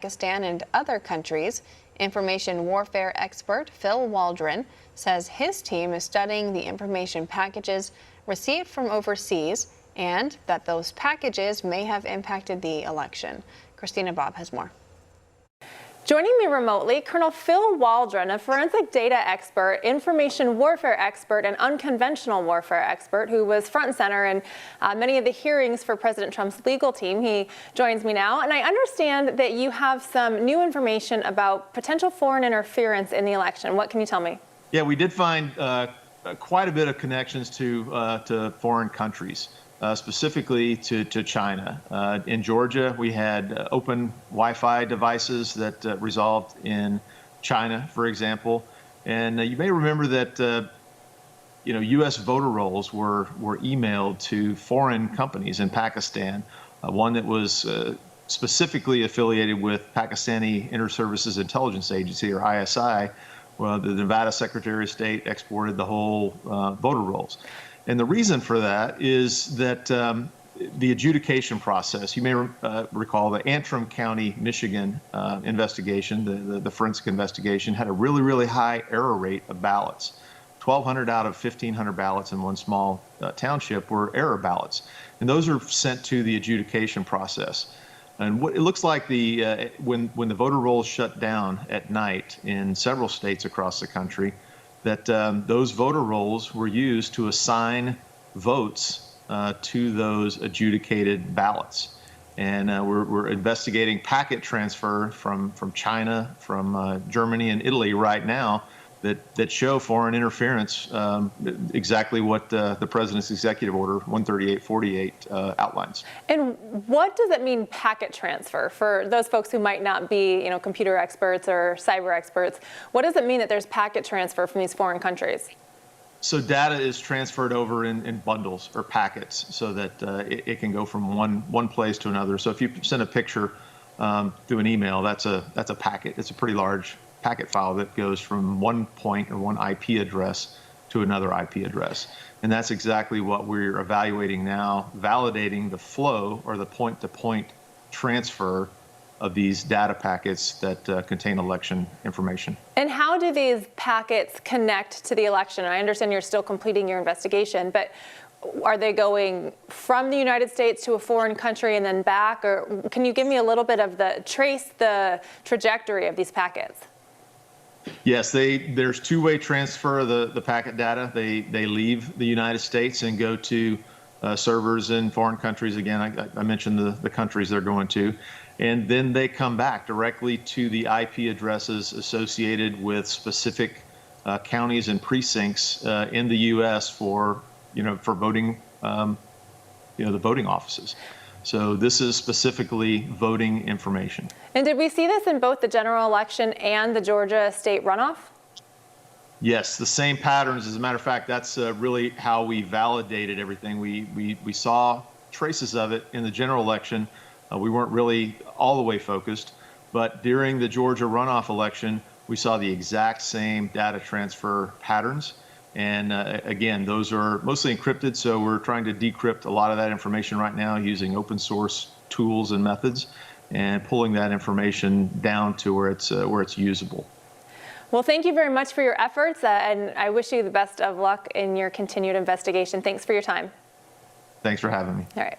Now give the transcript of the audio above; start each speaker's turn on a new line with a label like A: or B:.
A: Pakistan and other countries. Information warfare expert Phil Waldron says his team is studying the information packages received from overseas and that those packages may have impacted the election. Christina Bob has more.
B: Joining me remotely, Colonel Phil Waldron, a forensic data expert, information warfare expert, and unconventional warfare expert who was front and center in many of the hearings for President Trump's legal team. He joins me now, and I understand that you have some new information about potential foreign interference in the election. What can you tell me?
C: Yeah, we did find quite a bit of connections to foreign countries. Specifically to China. In Georgia, we had open Wi-Fi devices that resolved in China, for example. And you may remember that U.S. voter rolls were emailed to foreign companies in Pakistan. One that was specifically affiliated with Pakistani Inter-Services Intelligence Agency, or ISI. Well, the Nevada Secretary of State exported the whole voter rolls. And the reason for that is that the adjudication process, you may recall the Antrim County, Michigan investigation, the forensic investigation, had a really, really high error rate of ballots. 1,200 out of 1,500 ballots in one small township were error ballots. And those are sent to the adjudication process. And what it looks like when the voter rolls shut down at night in several states across the country, that those voter rolls were used to assign votes to those adjudicated ballots. And we're investigating packet transfer from China, from Germany and Italy right now that show foreign interference, exactly what the President's Executive Order 13848 outlines.
B: And what does it mean, packet transfer? For those folks who might not be, computer experts or cyber experts, what does it mean that there's packet transfer from these foreign countries?
C: So data is transferred over in bundles or packets so that it can go from one place to another. So if you send a picture through an email, that's a packet. It's a pretty large packet file that goes from one point or one IP address to another IP address. And that's exactly what we're evaluating now, validating the flow or the point-to-point transfer of these data packets that contain election information.
B: And how do these packets connect to the election? I understand you're still completing your investigation, but are they going from the United States to a foreign country and then back? Or can you give me a little bit of trace the trajectory of these packets?
C: Yes, there's two-way transfer of the packet data. They leave the United States and go to servers in foreign countries. Again, I mentioned the countries they're going to. And then they come back directly to the IP addresses associated with specific counties and precincts in the U.S. for voting, the voting offices. So this is specifically voting information.
B: And did we see this in both the general election and the Georgia state runoff?
C: Yes, the same patterns. As a matter of fact, that's really how we validated everything. We saw traces of it in the general election. We weren't really all the way focused, but during the Georgia runoff election, we saw the exact same data transfer patterns. And again, those are mostly encrypted, so we're trying to decrypt a lot of that information right now using open source tools and methods and pulling that information down to where it's usable.
B: Well, thank you very much for your efforts, and I wish you the best of luck in your continued investigation. Thanks for your time.
C: Thanks for having me.
B: All right.